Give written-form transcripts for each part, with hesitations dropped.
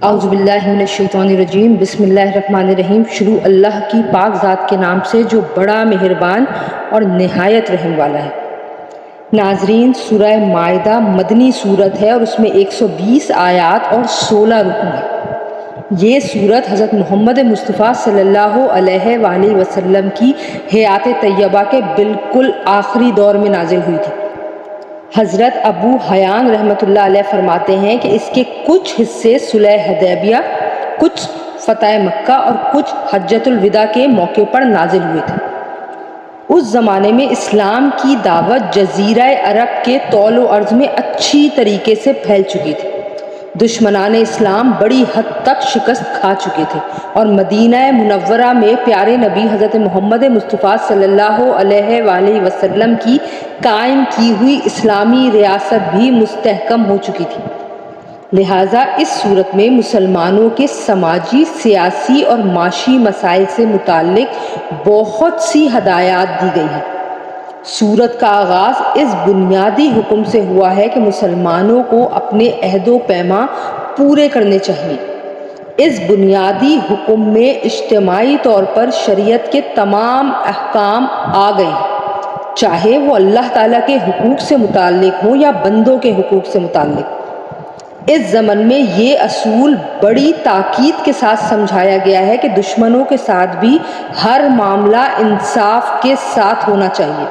اعوذ باللہ من الشیطان الرجیم، بسم اللہ الرحمن الرحیم۔ شروع اللہ کی پاک ذات کے نام سے جو بڑا مہربان اور نہایت رحم والا ہے۔ ناظرین، سورہ مائدہ مدنی سورت ہے اور اس میں 120 آیات اور 16 رکوع ہیں۔ یہ سورت حضرت محمد مصطفیٰ صلی اللہ علیہ وآلہ وسلم کی حیات طیبہ کے بالکل آخری دور میں نازل ہوئی تھی۔ حضرت ابو حیان رحمۃ اللہ علیہ فرماتے ہیں کہ اس کے کچھ حصے صلح حدیبیہ، کچھ فتح مکہ اور کچھ حجۃ الوداع کے موقع پر نازل ہوئے تھے۔ اس زمانے میں اسلام کی دعوت جزیرہ عرب کے طول و عرض میں اچھی طریقے سے پھیل چکی تھی۔ دشمنان اسلام بڑی حد تک شکست کھا چکے تھے اور مدینہ منورہ میں پیارے نبی حضرت محمد مصطفیٰ صلی اللہ علیہ وآلہ وسلم کی قائم کی ہوئی اسلامی ریاست بھی مستحکم ہو چکی تھی۔ لہٰذا اس صورت میں مسلمانوں کے سماجی، سیاسی اور معاشی مسائل سے متعلق بہت سی ہدایات دی گئی ہیں۔ سورت کا آغاز اس بنیادی حکم سے ہوا ہے کہ مسلمانوں کو اپنے عہد و پیمان پورے کرنے چاہیے۔ اس بنیادی حکم میں اجتماعی طور پر شریعت کے تمام احکام آ گئے ہیں، چاہے وہ اللہ تعالیٰ کے حقوق سے متعلق ہوں یا بندوں کے حقوق سے متعلق۔ اس ضمن میں یہ اصول بڑی تاکید کے ساتھ سمجھایا گیا ہے کہ دشمنوں کے ساتھ بھی ہر معاملہ انصاف کے ساتھ ہونا چاہیے۔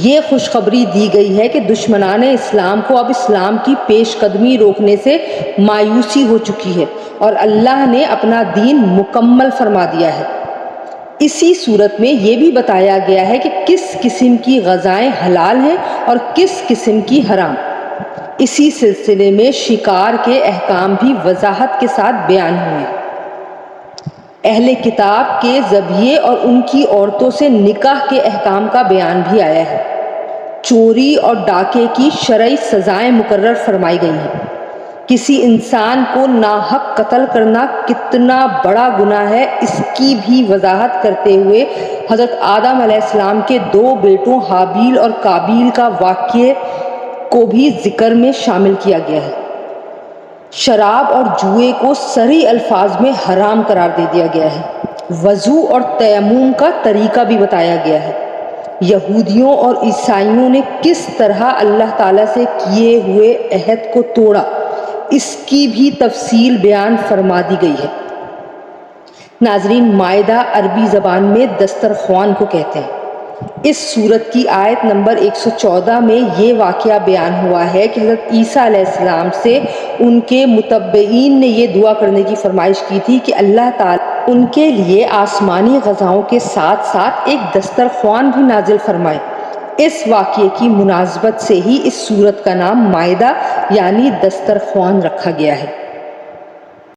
یہ خوشخبری دی گئی ہے کہ دشمنان اسلام کو اب اسلام کی پیش قدمی روکنے سے مایوسی ہو چکی ہے اور اللہ نے اپنا دین مکمل فرما دیا ہے۔ اسی صورت میں یہ بھی بتایا گیا ہے کہ کس قسم کی غذائیں حلال ہیں اور کس قسم کی حرام۔ اسی سلسلے میں شکار کے احکام بھی وضاحت کے ساتھ بیان ہوئے ہیں۔ اہل کتاب کے ذبیحے اور ان کی عورتوں سے نکاح کے احکام کا بیان بھی آیا ہے۔ چوری اور ڈاکے کی شرعی سزائیں مقرر فرمائی گئی ہیں۔ کسی انسان کو ناحق قتل کرنا کتنا بڑا گناہ ہے، اس کی بھی وضاحت کرتے ہوئے حضرت آدم علیہ السلام کے 2 بیٹوں حابیل اور قابیل کا واقعے کو بھی ذکر میں شامل کیا گیا ہے۔ شراب اور جوئے کو صریح الفاظ میں حرام قرار دے دیا گیا ہے۔ وضو اور تیمم کا طریقہ بھی بتایا گیا ہے۔ یہودیوں اور عیسائیوں نے کس طرح اللہ تعالیٰ سے کیے ہوئے عہد کو توڑا، اس کی بھی تفصیل بیان فرما دی گئی ہے۔ ناظرین، مائدہ عربی زبان میں دسترخوان کو کہتے ہیں۔ اس سورت کی آیت نمبر 114 میں یہ واقعہ بیان ہوا ہے کہ حضرت عیسیٰ علیہ السلام سے ان کے متبعین نے یہ دعا کرنے کی فرمائش کی تھی کہ اللہ تعالیٰ ان کے لیے آسمانی غذاؤں کے ساتھ ساتھ ایک دسترخوان بھی نازل فرمائے۔ اس واقعے کی مناسبت سے ہی اس سورت کا نام مائدہ یعنی دسترخوان رکھا گیا ہے۔